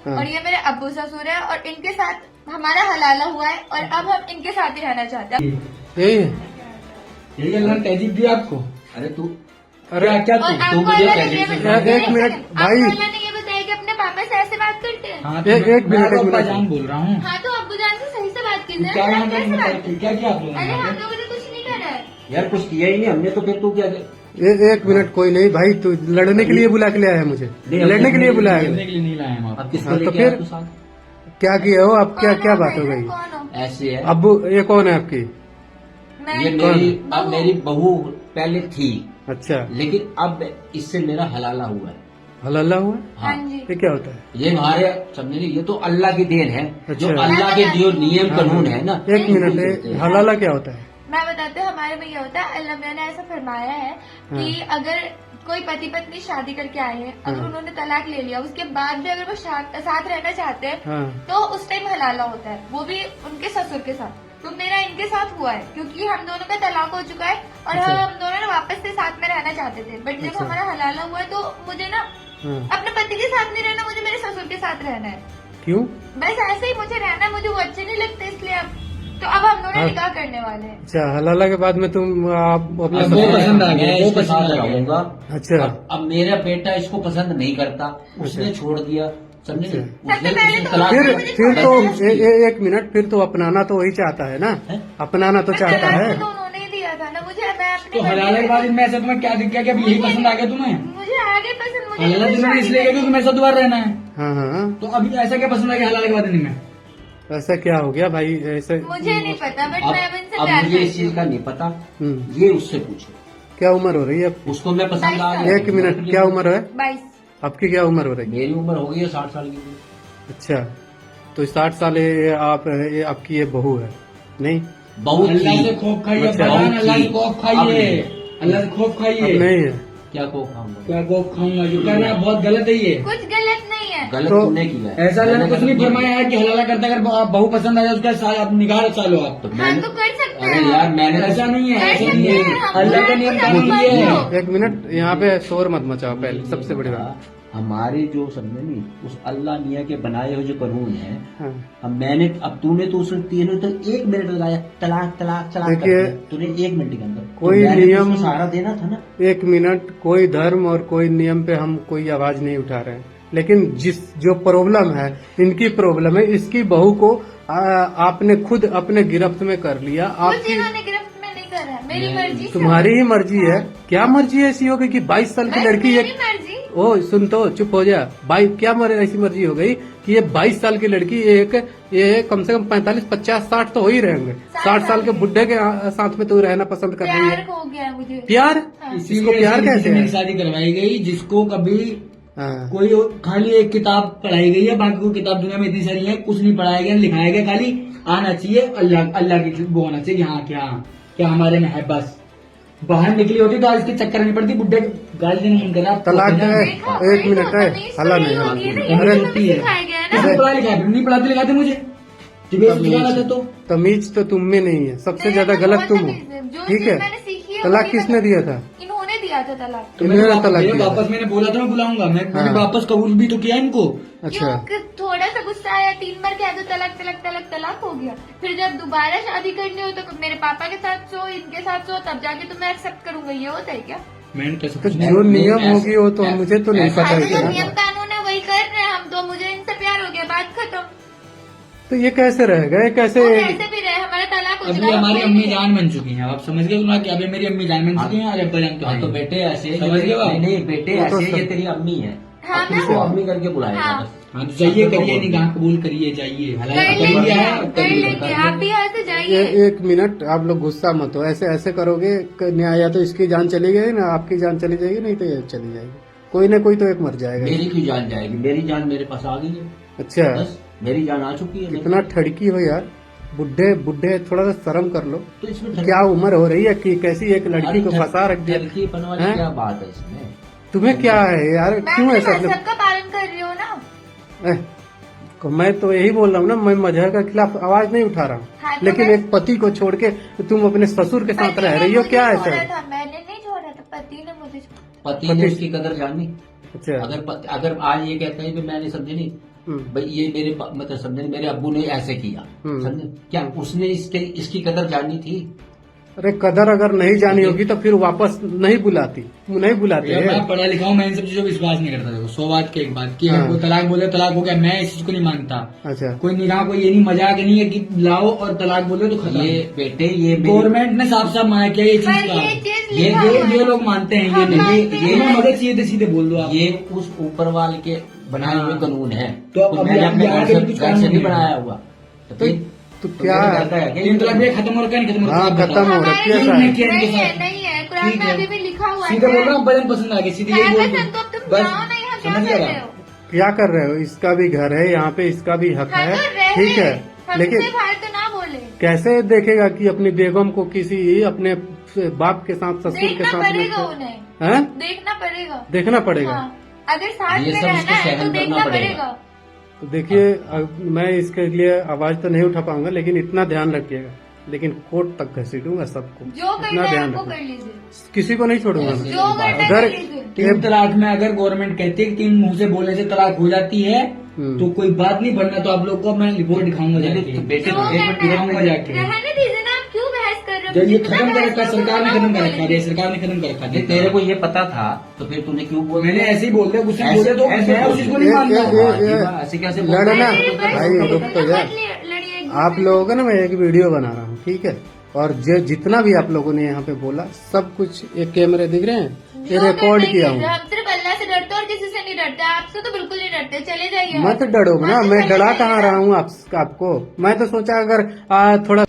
हाँ। और ये मेरे अब्बू ससुर है और इनके साथ हमारा हलाला हुआ है और अब हम इनके साथ ही रहना चाहते हैं। यही है। यही अल्लाह ने तहजीब दी आपको। अरे तू अरे क्या और तू आपको मुझे अल्लाह ने पहले ये से बताया एक एक मिनट, सेकंड, भाई। आपको अल्लाह ने ये बताया कि अपने पापा से ऐसे बात करते हैं। हाँ एक मिनट, एक मिनट। जान बोल रहा हूँ। हाँ तो अब्बू जान से सही से बात कीजिए क्या ना, यहाँ कैसे बात पर कीजिए? क्या किया आप लोगों अरे ने? हम लोगों ने कुछ नहीं करा है। यार कुछ किया ही नहीं हमने, तो फिर तू क्या एक मिनट, कोई नहीं भाई, तू लड़ने के लिए बुला के लाया है मुझे, लड़ने के लिए बुलाया लड़ने है। के लिए नहीं लाए हम अब आपको। किसको हाँ, तो लेके फिर? आया तू साथ? क्या किया हो आप? क्या कौन क्या हो बात हो भाई, गई? कौन हो? ऐसे है अब्बू, ये कौन है आपकी? मैं ये मेरी, अब बहू। मेरी बहू पहले थी, अच्छा, लेकिन अब इससे मेरा हलाला हुआ है। हलाला हुआ? हाँ जी। ये क्या होता है? ये हमारे समझे नहीं, ये तो अल्लाह की देन है। जो अच्छा। अल्लाह के जो नियम हाँ, कानून हाँ। है ना, एक मिनट, ये हलाला क्या होता है? मैं बताती हूँ हमारे में ये होता है, अल्लाह मियां ने ऐसा फरमाया है कि अगर कोई पति पत्नी शादी करके आए हैं, अगर हाँ। उन्होंने तलाक ले लिया, उसके बाद भी अगर वो साथ रहना चाहते हैं हाँ। तो उस टाइम हलाला होता है, वो भी उनके ससुर के साथ। तो मेरा इनके साथ हुआ है क्योंकि हम दोनों का तलाक हो चुका है और अच्छा। हम दोनों ने वापस से साथ में रहना चाहते थे, बट जब अच्छा। हमारा हलाला हुआ है तो मुझे ना हाँ। अपने पति के साथ नहीं रहना, मुझे मेरे ससुर के साथ रहना है। क्यों? बस ऐसे ही मुझे रहना है, मुझे वो अच्छे नहीं लगते, इसलिए अब तो अब हम दोनों हाँ। निकाह करने वाले हैं। अच्छा, हलाला के बाद में तुम आप अपना अब वो ससुर- पसंद आ गया, मैं वो इसके पसंद साथ आ गया। रहूंगा। अच्छा। अब मेरा बेटा इसको पसंद नहीं करता, उसने अच्छा। छोड़ दिया, समझे नहीं? अच्छा। उसने सबसे पहले उसने तो तलाक फिर दिया। फिर तो बस उसकी। एक मिनट, फिर तो अपनाना तो वही चाहता है ना, हैं? अपनाना तो पर चाहता तलाक है। तो उन्होंने ही दिया था ना मुझे, मैं अपने तो हलाला के बाद इनमें ऐसा तुम्हें क्या दिख गया कि अब यही पसंद आ गया तुम्हें? मुझे आगे पसंद, मुझे हलाला इनसे जिन्होंने शादी इसलिए किया करनी क्योंकि मेरे साथ दोबारा रहना है। हाँ हाँ, तो अभी ऐसा क्या पसंद आ गया हलाला के बाद इनमें? ऐसा क्या हो गया भाई? ऐसे मुझे नहीं पता, बट मैं अब इनसे अब प्यार मुझे इस करती चीज हूँ। का नहीं पता, हम्म, ये उससे पूछो। क्या उम्र हो रही है? उसको मैं पसंद आ गया। एक मिनट, क्या उम्र है 22। आपकी? क्या उम्र हो रही है? मेरी उम्र हो गई है 60 साल की। अच्छा, तो 60 साल ये आपकी ये बहू है नहीं? बहुत अल्लाह से थी। खौफ खाइए अच्छा। बयान, अल्लाह से खौफ अब खाइए, नहीं। अल्लाह से खौफ अब खाइए। नहीं है? क्या को खाऊंगा? क्या खौफ खाऊंगा? जो कर रहा है बहुत गलत है ये। कुछ गलत नहीं है। गलत तो तूने किया है। ऐसा अल्लाह ने मैंने कुछ नहीं गलत फरमाया है कि हलाला करता अगर आप बहू पसंद आ जाए उसका साथ आप निकाल चालो आप। तो हाँ मैंने, तो कर सकते अरे हैं। यार मैंने तो- ऐसा नहीं है, कर ऐसा सकते नहीं हैं, है। हम अल्लाह का बुरा नियम कुछ कानून हम ये है। मानो। एक मिनट, यहाँ पे शोर मत मचाओ पहले, सबसे बड़ी बात। हमारे जो समझे नहीं, उस अल्लाह मियाँ के बनाए हुए जो कानून है, हाँ। अब तूने तो उसमें तीनों तो 1 मिनट लगाया, तलाक तलाक तलाक कर देखिए, दिया तूने 1 मिनट के अंदर। कोई तो मैंने तो नियम- उसको सहारा देना था ना। एक मिनट, कोई धर्म और कोई नियम पे हम कोई आवाज नहीं उठा रहे हैं, लेकिन जो प्रॉब्लम है, इनकी प्रॉब्लम है, इसकी बहू को आपने खुद अपने गिरफ्त में कर लिया। कुछ आपकी इन्होंने गिरफ्त में नहीं करा है, मेरी मर्जी से। तुम्हारी ही मर्जी है। क्या मर्जी ऐसी हो गई कि 22 साल की बस लड़की मेरी एक मर्जी। ओ सुन तो, चुप हो जा। क्या ऐसी मर्जी हो गई कि ये 22 साल की लड़की ये कम से कम 45 50 60 तो हो ही रहेंगे, 60 साल के बुढ़े के साथ में तू रहना पसंद कर रही प्यार है? हो गया है मुझे। प्यार? हाँ। इसको प्यार कहते मेरी हैं? शादी करवाई गई जिसको कभी हाँ। कोई खाली एक किताब पढ़ाई गई है, बाकी कोई किताब दुनिया में इतनी सारी है, कुछ नहीं पढ़ाया गया लिखाया गया, खाली आना चाहिए अल्लाह की वो होना चाहिए कि हाँ क्या हमारे में है। बस बाहर निकली होती तो आज इसके चक्कर नहीं पड़ती, बुढ़े गाली देने मन करा। तलाक है। देखो, एक वही मिनट तो, है, तमीज तो हल्ला नहीं नहीं होगी ना, है। ये अरे, तो हमें सिखाया गया है ना। पढ़ा लिखा है, नहीं पढ़ाते लिखाते मुझे सिखाना था तो। तमीज तो तुम में नहीं है, सबसे मेरे ज्यादा में गलत बहुत तुम हो। तमीज है। जो ठीक चीज है, मैंने सीखी है तलाक वही किसने दिया था? इन्होंने दिया था तलाक। तो इन्होंने मैंने तलाक दिया था। वापस मैंने बोला था मैं बुलाऊंगा, मैंने हाँ। वापस कबूल भी तो किया इनको। अच्छा, क्यों? थोड़ा सा गुस्सा आया, 3 बार कह दो तलाक तलाक तलाक तलाक हो गया। फिर जब दोबारा शादी करनी हो तो मेरे पापा के साथ सो, इनके साथ सो, तब जाके तो मैं एक्सेप्ट करूंगा। ये होता है क्या? मैंने कैसे तो जो नियम होगी वो तो मुझे तो नहीं पता हाँ, है तो जो क्या। नियम कानून है वही कर रहे हैं हम, तो मुझे इनसे प्यार हो गया, बात खत्म। तो ये कैसे रहेगा? ये कैसे? वो कैसे भी रहे, हमारा तलाक हो अभी चुका है, हमारी कोई अम्मी नहीं है। जान बन चुकी हैं, आप समझ गए ना कि अभी मेरी अम्मी जान बन चुकी हैं और अब्बा जान तो हाँ हैं। तो बेटे ऐसे, समझ गए आप? नहीं बेटे वो तो ऐसे, सब- ये तेरी अम्मी है। हाँ, अब मैं इसको हूँ। अम्मी करके बुलाएगा हाँ। बस। हाँ तो जाइए करिए, निगाह कबूल करिए, जाइए कर हलाल लेंगे, करिए है कर करिए। लेंगे। आप भी यहाँ से जाइए। एक मिनट, आप लोग गुस्सा मत हो। ऐसे करोगे न्याय, या तो इसकी जान चली गई ना, आपकी जान चली जाएगी, नहीं तो ये चली जाएगी। कोई ना कोई तो एक मर जाएगा। मेरी क्यों जान जाएगी? मेरी जान मेरे पास आ गई है, अच्छा, बस मेरी जान आ चुकी है। कितना ठड़की हो यार, बुढ़े थोड़ा सा शर्म कर लो। तो इसमें क्या उम्र हो रही है कि कैसी एक लड़की को फंसा रख दिया? तरकीब वाली हैं? क्या बात है इसमें? तुम्हें क्या है यार, मैं क्यों अपने ऐसा? मजहब का पालन कर रही हूँ ना। मैं तो यही बोल रहा हूँ ना, मैं मजहब के खिलाफ आवाज नहीं उठा रहा हाँ, हूँ, तो लेकिन मैं- एक पति को छोड़ के तुम अपने ससुर के साथ पति रह ने रही हो, मुझे क्या है छोड़ा सर? था, मैंने नहीं छोड़ा था, पति ने मुझे छोड़ा। पति ने उसकी कदर जानी। अच्छा, अगर आज ये कहता है कि मैंने समझे नहीं, भाई ये मेरे मतलब समझे मेरे अब्बू ने ऐसे किया, समझे क्या उसने इसकी कदर जाननी थी। अरे कदर अगर नहीं जानी होगी तो फिर वापस नहीं बुलाते भैया, हैं। मैं पढ़ा लिखा हूँ, मैं इन सब चीजों पर विश्वास नहीं करता। देखो 100 बात की एक बात की अगर कोई तलाक बोले तलाक हो गया, मैं इस चीज को नहीं मानता। अच्छा, कोई निकाह कोई ये नहीं मजाक नहीं है कि लाओ और तलाक बोले तो खत्म। ये बेटे ये गवर्नमेंट ने साफ साफ मना किया ये पर चीज का। ये चीज ये लिखा हुआ है। ये लोग मानते हैं, ये हम नहीं मानते ये हैं। मदद सीधे सीधे बोल दो आप। ये उस ऊपर वाले के बनाए हुए हाँ। कानून है, तो अब मैंने अपने यहाँ घर पे से कुछ घर से कानून नहीं है। बनाया हुआ। तो क्या तीन तलाक भी खत्म हो रखा है, नहीं खत्म हो हाँ, रखा है? खत्म हो हमारे रखी है नहीं सारी। नहीं है कुरान ठीक में है। अभी भी लिखा हुआ है। सीधे बोल रहा हूँ, बदन पसंद आ गई, सीधे ये है बोल पसंद तो दो। तुम बस जाओ नहीं, हम क्या समझ कर गया रहे हो? क्या कर रहे हो? इसका भी घर है यहाँ पे, इसका भी हक हाँ है, तो रहे, ठीक है, लेकिन हमसे बाहर तो ना बोले। कैसे देखेगा कि अपनी बेगम को किसी अपने बाप के साथ, ससुर के देखना साथ पड़ेगा उन्हें, हैं? देखना पड़ेगा। देखना पड़ेगा। हाँ, अगर साथ ये में सब रहना उसको है तो सहन करना देखना पड़ेगा। पड़ेगा। तो देखिए मैं इसके लिए आवाज तो नहीं उठा पाऊंगा, लेकिन इतना ध्यान रखिएगा, लेकिन कोर्ट तक घसीटूंगा सबको। जो करना इतना है ध्यान आपको रखना, कर लीजिए, किसी को नहीं छोड़ूंगा मैं। जो करना है अगर कर लीजिए। 3 तलाक में अगर गवर्नमेंट कहती है कि 3 मुंह से बोलने से तलाक हो जाती है तो कोई बात नहीं, बनना तो आप लोग को मैं रिपोर्ट दिखाऊंगा जाके। तो बेटे जो एक मिनट दिखाऊंगा जाके। रहने दीजिए ना, आप क्यों बहस कर रहे हो? जब ये जितना खत्म कर बहस रखा है, करो, सरकार ने उतना खत्म कर बोल रखा है, सरकार ने खत्म कर रखा नहीं, है। तेरे को ये पता था तो फिर तूने क्यों बोला? मैंने ऐसे ही बोल दिया, गुस्से में ऐसे- बोले तो ऐसे मैं उस चीज को नहीं ये- मानता। ये- ऐसे कैसे बोल लड़ना रहा है? अरे बस भाई, करिए, रुक तो जा। मत लड़िए एक आप लोगों का ना मैं एक वीडियो बना रहा हूँ, ठीक है, और जितना भी आप लोगों ने यहाँ पे बोला सब कुछ एक कैमरे दिख रहे हैं, ये जो रिकॉर्ड करना किया ही हूँ। है। हम सिर्फ अल्लाह से डरते और किसी से नहीं डरते, आपसे तो बिल्कुल नहीं डरते, चले जाइए। मत डरो ना, हाँ, तो मैं चले डरा जाइए कहाँ ना। रहा हूँ आपको। मैं तो सोचा अगर थोड़ा